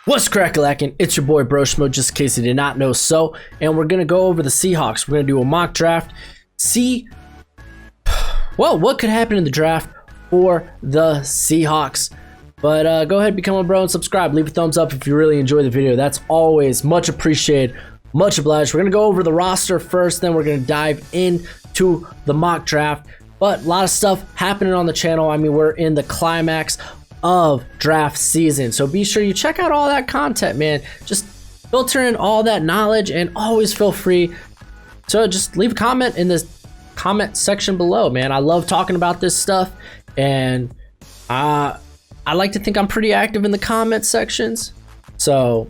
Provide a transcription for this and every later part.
What's crack-a-lackin'? It's your boy Broshmo, just in case you did not know so. And we're going to go over the Seahawks. We're going to do a mock draft. See, well, what could happen in the draft for the Seahawks. But go ahead, become a bro and subscribe. Leave a thumbs up if you really enjoy the video. That's always much appreciated, much obliged. We're going to go over the roster first, then we're going to dive into the mock draft. But a lot of stuff happening on the channel. I mean, we're in the climax of draft season, so be sure you check out all that content, man. Just filter in all that knowledge, and always feel free to just leave a comment in the comment section below, man. I love talking about this stuff, and I like to think I'm pretty active in the comment sections. So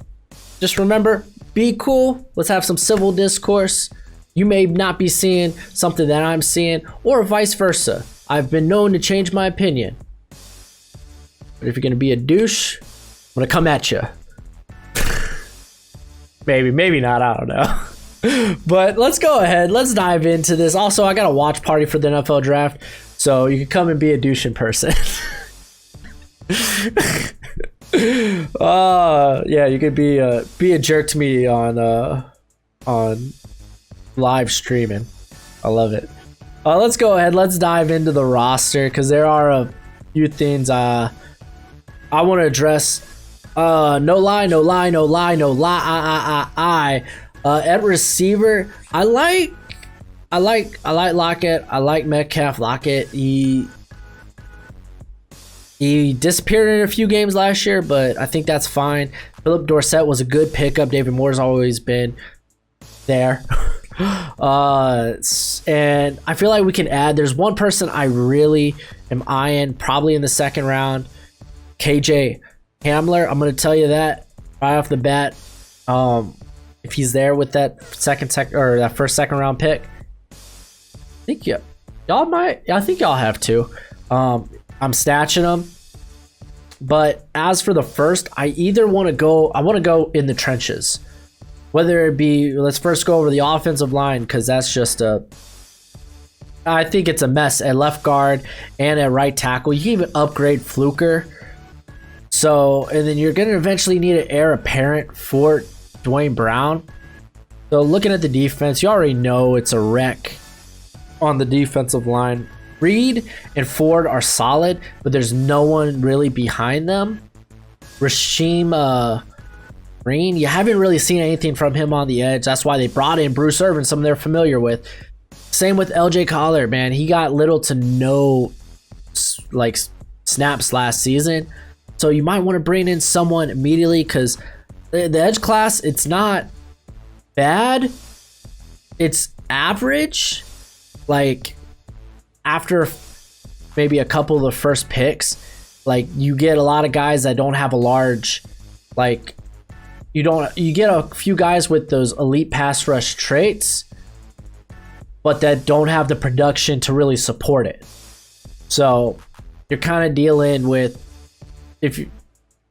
just remember, be cool. Let's have some civil discourse. You may not be seeing something that I'm seeing, or vice versa. I've been known to change my opinion. But if you're gonna be a douche, I'm gonna come at you. maybe not, I don't know. But let's go ahead, let's dive into this. Also, I got a watch party for the NFL draft, so you can come and be a douche in person. Yeah, you could be a jerk to me on live streaming. I love it. Let's go ahead, let's dive into the roster, because there are a few things I want to address. No lie. At receiver, I like Lockett. I like Metcalf. Lockett, he disappeared in a few games last year, but I think that's fine. Philip Dorsett was a good pickup. David Moore's always been there. And I feel like we can add, there's one person I really am eyeing, probably in the second round. KJ Hamler, I'm going to tell you that right off the bat. If he's there with that first second round pick, I think y'all might. I think y'all have to. I'm stashing him. But as for the first, I want to go in the trenches. Whether it be, let's first go over the offensive line, because that's just I think it's a mess at left guard and at right tackle. You can even upgrade Fluker. So, and then you're going to eventually need an heir apparent for Dwayne Brown. So looking at the defense, you already know it's a wreck on the defensive line. Reed and Ford are solid, but there's no one really behind them. Rasheem Green, you haven't really seen anything from him on the edge. That's why they brought in Bruce Irvin, someone they're familiar with. Same with LJ Collier, man. He got little to no snaps last season. So you might want to bring in someone immediately, because the edge class, it's not bad. It's average. Like, after maybe a couple of the first picks, like, you get a lot of guys that don't have a large, like, you get a few guys with those elite pass rush traits, but that don't have the production to really support it. So you're kind of dealing with, if you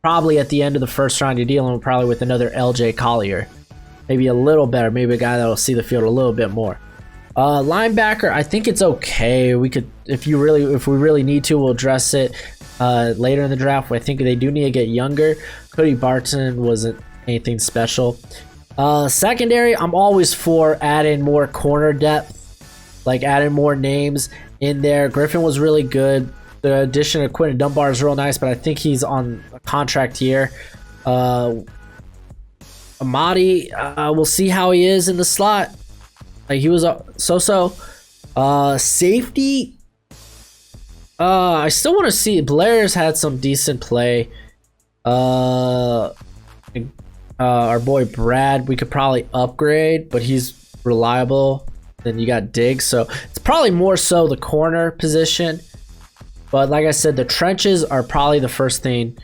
probably at the end of the first round, you're dealing probably with another LJ Collier, maybe a little better, maybe a guy that'll see the field a little bit more. Linebacker, I think it's okay. We could, if we really need to, we'll address it later in the draft. I think they do need to get younger. Cody Barton wasn't anything special. Secondary, I'm always for adding more corner depth, like adding more names in there. Griffin was really good. The addition of Quentin Dunbar is real nice, but I think he's on a contract year. Amadi, we'll see how he is in the slot. Like, he was so-so. Safety, I still want to see. Blair's had some decent play. Our boy Brad, we could probably upgrade, but he's reliable. Then you got Diggs, so it's probably more so the corner position. But like I said, the trenches are probably the first thing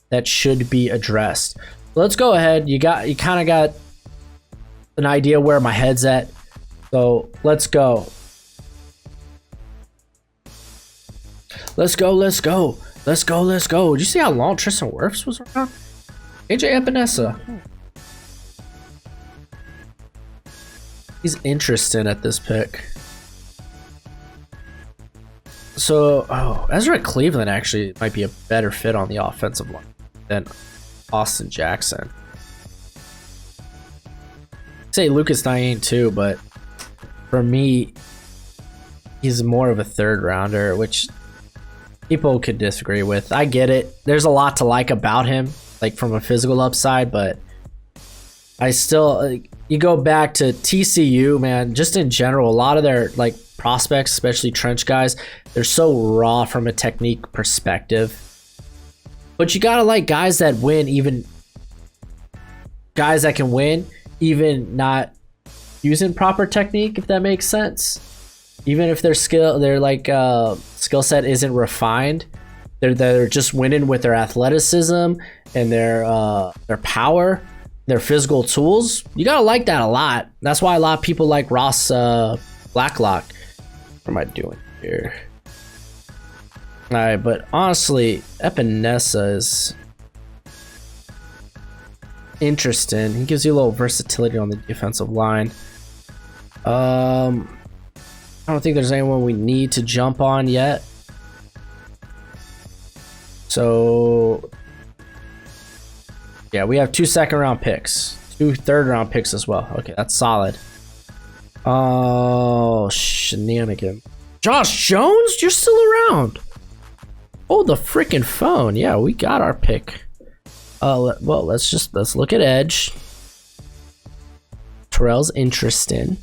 that should be addressed. Let's go ahead. You kind of got an idea where my head's at. So let's go. Let's go. Did you see how long Tristan Wirfs was around? AJ Epinesa. He's interesting at this pick. So, Ezra Cleveland actually might be a better fit on the offensive line than Austin Jackson. I'd say Lucas Diane too, but for me, he's more of a third rounder, which people could disagree with. I get it. There's a lot to like about him, like from a physical upside, but I still, you go back to TCU, man, just in general, a lot of their like prospects, especially trench guys, they're so raw from a technique perspective. But you gotta like guys that win, even guys that can win, even not using proper technique, if that makes sense. Even if their skill set isn't refined, they're just winning with their athleticism and their power, their physical tools. You gotta like that a lot. That's why a lot of people like Ross Blacklock. What am I doing here? All right, but honestly, Epinesa is interesting. He gives you a little versatility on the defensive line. I don't think there's anyone we need to jump on yet. So yeah, we have 2 second-round picks, 2 third-round picks as well. Okay, that's solid. Oh, shenanigan. Josh Jones, you're still around. Oh, the freaking phone. Yeah, we got our pick. Well, let's look at edge. Terrell's interesting.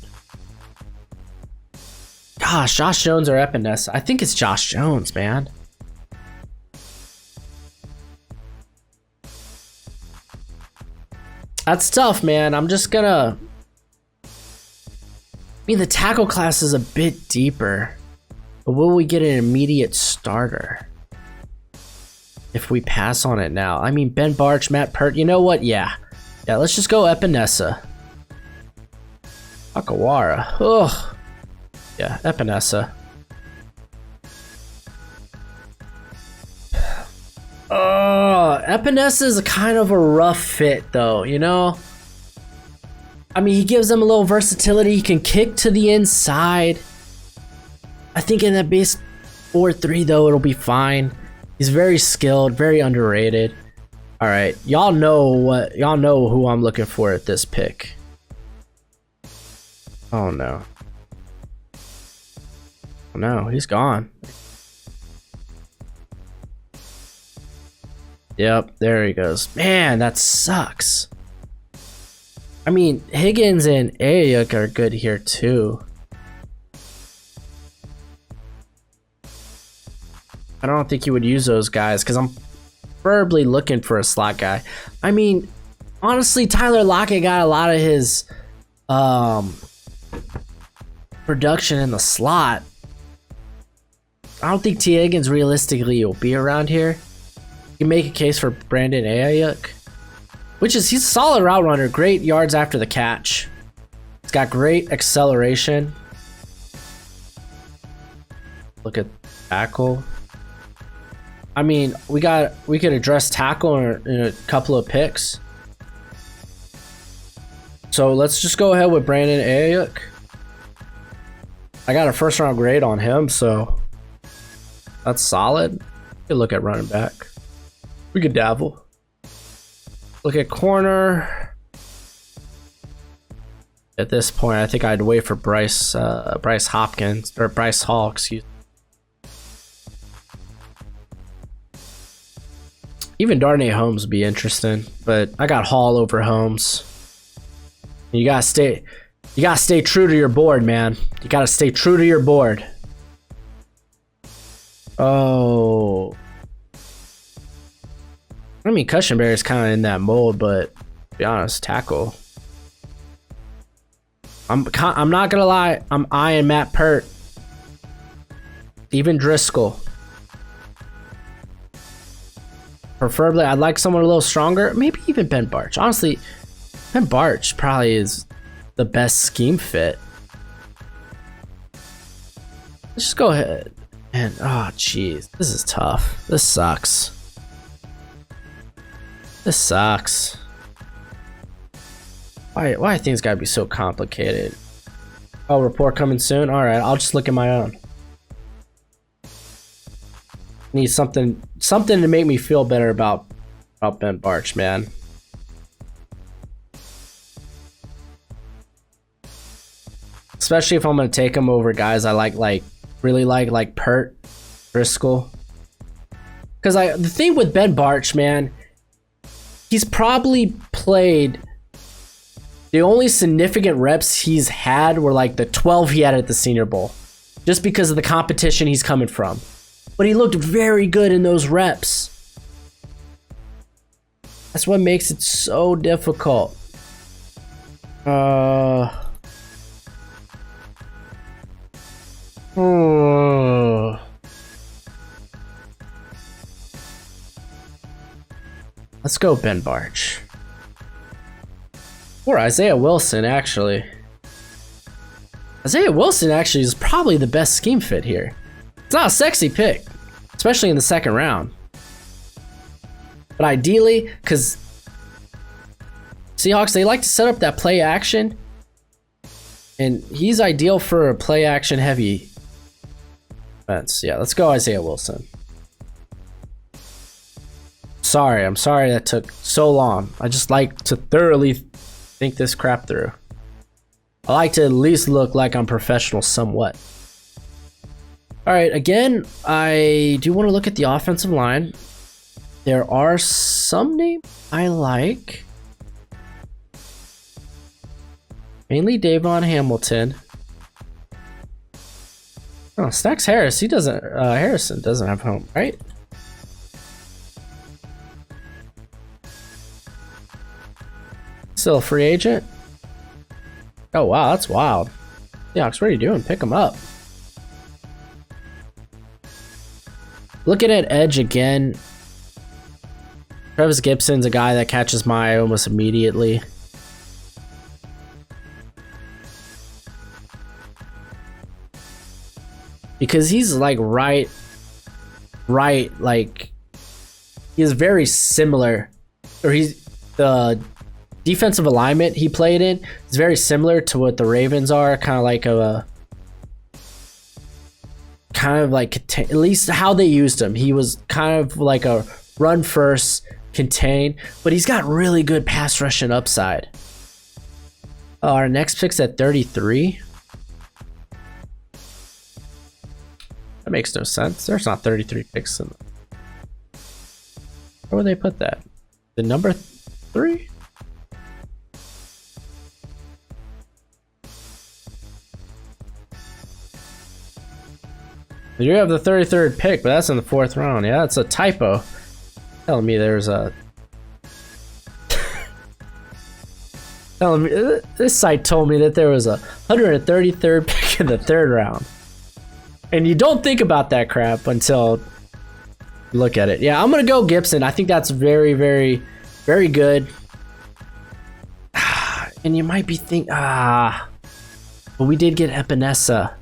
Gosh, Josh Jones or Epinesa? I think it's Josh Jones, man. That's tough, man. I'm just gonna... I mean, the tackle class is a bit deeper. But will we get an immediate starter if we pass on it now? I mean, Ben Barch, Matt Pert. You know what? Yeah, let's just go Epinesa. Akawara. Ugh. Yeah, Epinesa. Epinesa is a kind of a rough fit, though, you know? I mean, he gives them a little versatility. He can kick to the inside. I think in that base 4-3, though, it'll be fine. He's very skilled, very underrated. All right, y'all know who I'm looking for at this pick. Oh, no. No, he's gone. Yep, there he goes. Man, that sucks. I mean, Higgins and Ayuk are good here too. I don't think you would use those guys because I'm preferably looking for a slot guy. I mean, honestly, Tyler Lockett got a lot of his production in the slot. I don't think T. Higgins realistically will be around here. You can make a case for Brandon Ayuk, he's a solid route runner, great yards after the catch. He's got great acceleration. Look at tackle. I mean, we could address tackle in a couple of picks. So let's just go ahead with Brandon Ayuk. I got a first round grade on him, so that's solid. We could look at running back. We could dabble. Look at corner. At this point, I think I'd wait for Bryce Hopkins or Bryce Hall, excuse me. Even Darnay Holmes would be interesting, but I got Hall over Holmes. You gotta stay true to your board, man. You gotta stay true to your board. Oh, I mean, Cushenberry is kind of in that mold, but to be honest, tackle. I'm not gonna lie. I'm eyeing Matt Pert, even Driscoll. Preferably, I'd like someone a little stronger. Maybe even Ben Barch. Honestly, Ben Barch probably is the best scheme fit. Let's just go ahead and oh jeez, this is tough. This sucks. This sucks. Why things gotta be so complicated? Oh, report coming soon. All right, I'll just look at my own. Need something to make me feel better about about Ben Barch, man. Especially if I'm gonna take him over guys I really like Pert, Driscoll. Because the thing with Ben Barch, man, he's probably played, the only significant reps he's had were like the 12 he had at the Senior Bowl, just because of the competition he's coming from. But he looked very good in those reps. That's what makes it so difficult. Let's go Ben Barch. Or Isaiah Wilson, actually. Isaiah Wilson actually is probably the best scheme fit here. It's not a sexy pick, especially in the second round. But ideally, because Seahawks, they like to set up that play action. And he's ideal for a play action heavy defense. Yeah, let's go Isaiah Wilson. I'm sorry that took so long. I just like to thoroughly think this crap through. I like to at least look like I'm professional somewhat. Alright, again, I do want to look at the offensive line. There are some names I like. Mainly Davon Hamilton. Oh, Snacks Harris, Harrison doesn't have home, right? Still a free agent? Oh wow, that's wild. Seahawks, what are you doing? Pick him up. Looking at edge again. Travis Gibson's a guy that catches my eye almost immediately. Because he's like right, like he is very similar, or he's the defensive alignment he played in is very similar to what the Ravens are, kind of like at least how they used him. He was kind of like a run first, contain, but he's got really good pass rushing upside. Our next pick's at 33. That makes no sense. There's not 33 picks in them. Where would they put that? The number 3? You have the 33rd pick, but that's in the 4th round. Yeah, it's a typo. Telling me there's a... Telling me... This site told me that there was a 133rd pick in the 3rd round. And you don't think about that crap until you look at it. Yeah, I'm going to go Gibson. I think that's very, very, very good. And you might be thinking... but we did get Epinesa.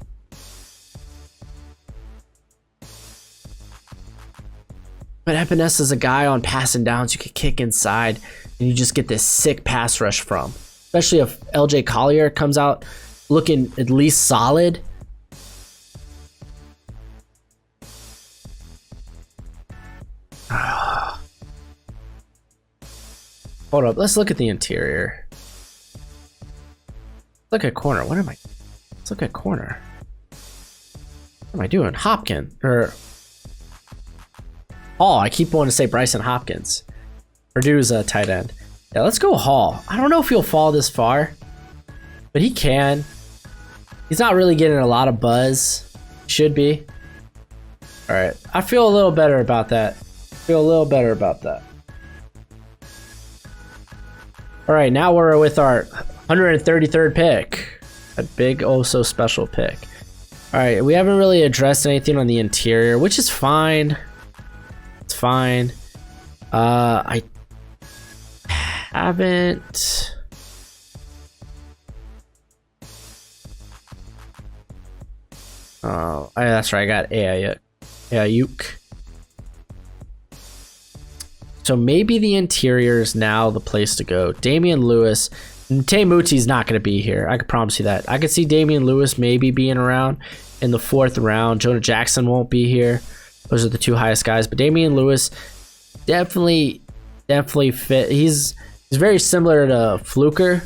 But Epinesa is a guy on passing downs you could kick inside and you just get this sick pass rush from. Especially if LJ Collier comes out looking at least solid. Hold up, let's look at the interior. Look at corner. What am I? Let's look at corner. What am I doing? Hopkins or Hall. I keep wanting to say Bryson Hopkins. Purdue's a tight end. Yeah, let's go Hall. I don't know if he'll fall this far, but he can. He's not really getting a lot of buzz. Should be. All right, I feel a little better about that. All right, now we're with our 133rd pick. A big, oh so special pick. All right, we haven't really addressed anything on the interior, which is fine. It's fine. I haven't. Oh, that's right. I got Ayuk. So maybe the interior is now the place to go. Damian Lewis. Tay Muti's not going to be here. I can promise you that. I could see Damian Lewis maybe being around in the 4th round. Jonah Jackson won't be here. Those are the 2 highest guys. But Damian Lewis, definitely definitely fit. He's very similar to Fluker.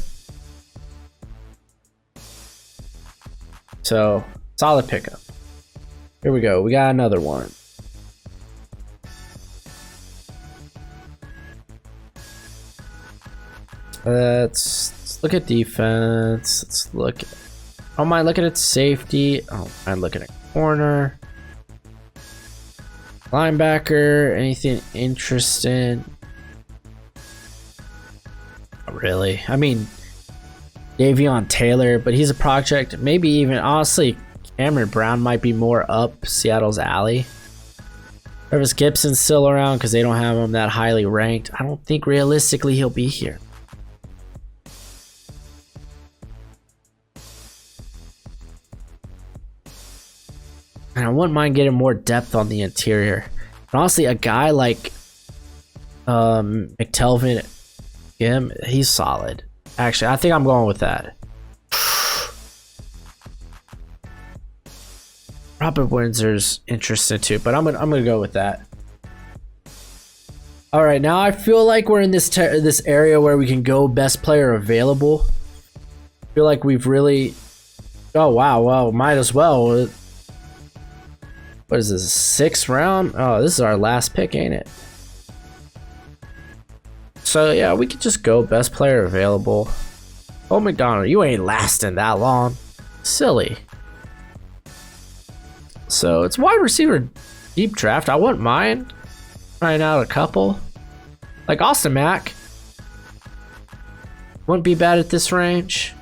So solid pickup. Here we go. We got another one. Let's look at defense. Let's look. I don't mind looking at safety. I don't mind looking at corner. Linebacker. Anything interesting? Not really. I mean, Davion Taylor, but he's a project. Maybe even, honestly, Cameron Brown might be more up Seattle's alley. Travis Gibson's still around because they don't have him that highly ranked. I don't think realistically he'll be here. And I wouldn't mind getting more depth on the interior. But honestly, a guy like McTelvin, he's solid. Actually, I think I'm going with that. Robert Windsor's interesting too, but I'm gonna go with that. All right, now I feel like we're in this area where we can go best player available. I feel like we've really. Oh wow, well, might as well. What is this, 6th round? Oh, this is our last pick, ain't it? So yeah, we could just go best player available. Oh, McDonald, you ain't lasting that long. Silly. So it's wide receiver deep draft. I wouldn't mind trying out a couple. Like Austin Mack. Wouldn't be bad at this range.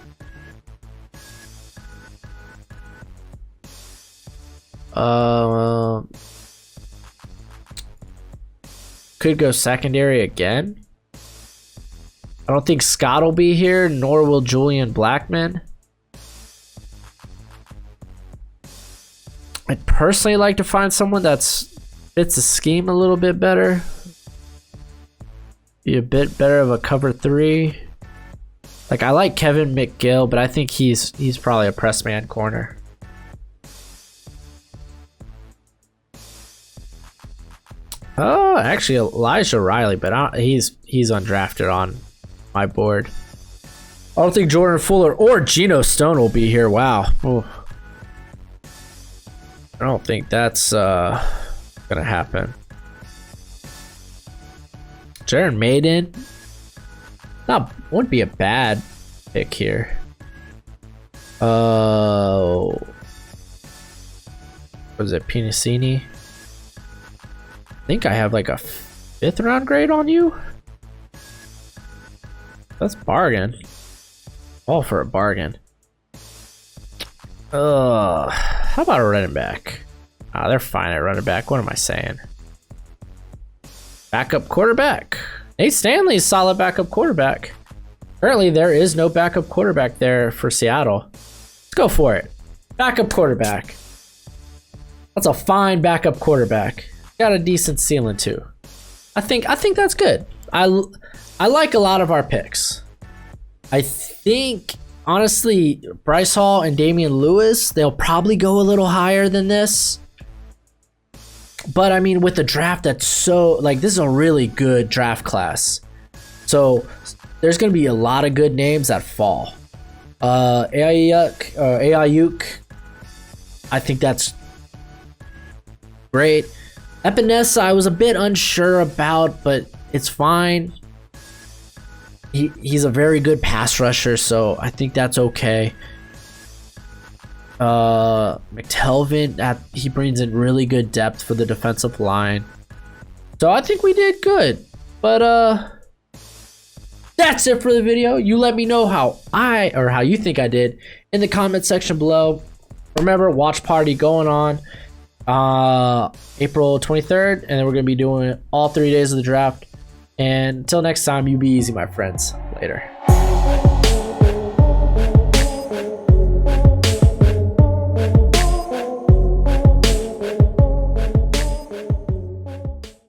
Could go secondary again. I don't think Scott will be here, nor will Julian Blackman. I'd personally like to find someone that's fits the scheme a little bit better. Be a bit better of a cover 3. Like, I like Kevin McGill, but I think he's probably a press man corner. Oh, actually Elijah Riley, but he's undrafted on my board. I don't think Jordan Fuller or Geno Stone will be here. Wow. Ooh. I don't think that's gonna happen. Jaron Maiden, wouldn't be a bad pick here. Was it Pinacini? I think I have like a 5th round grade on you. That's bargain. All for a bargain. How about a running back? They're fine at running back. What am I saying? Backup quarterback. Nate Stanley's solid backup quarterback. Currently, there is no backup quarterback there for Seattle. Let's go for it. Backup quarterback. That's a fine backup quarterback. Got a decent ceiling too. I think that's good. I like a lot of our picks. I think honestly, Bryce Hall and Damian Lewis, they'll probably go a little higher than this. But I mean, with the draft that's so like this is a really good draft class. So there's gonna be a lot of good names that fall. Ayuk, I think that's great. Epinesa, I was a bit unsure about, but it's fine. He's a very good pass rusher, so I think that's okay. McTelvin, he brings in really good depth for the defensive line. So I think we did good. But that's it for the video. You let me know how you think I did in the comment section below. Remember, watch party going on April 23rd, and then we're gonna be doing all 3 days of the draft. And until next time, you be easy, my friends. Later.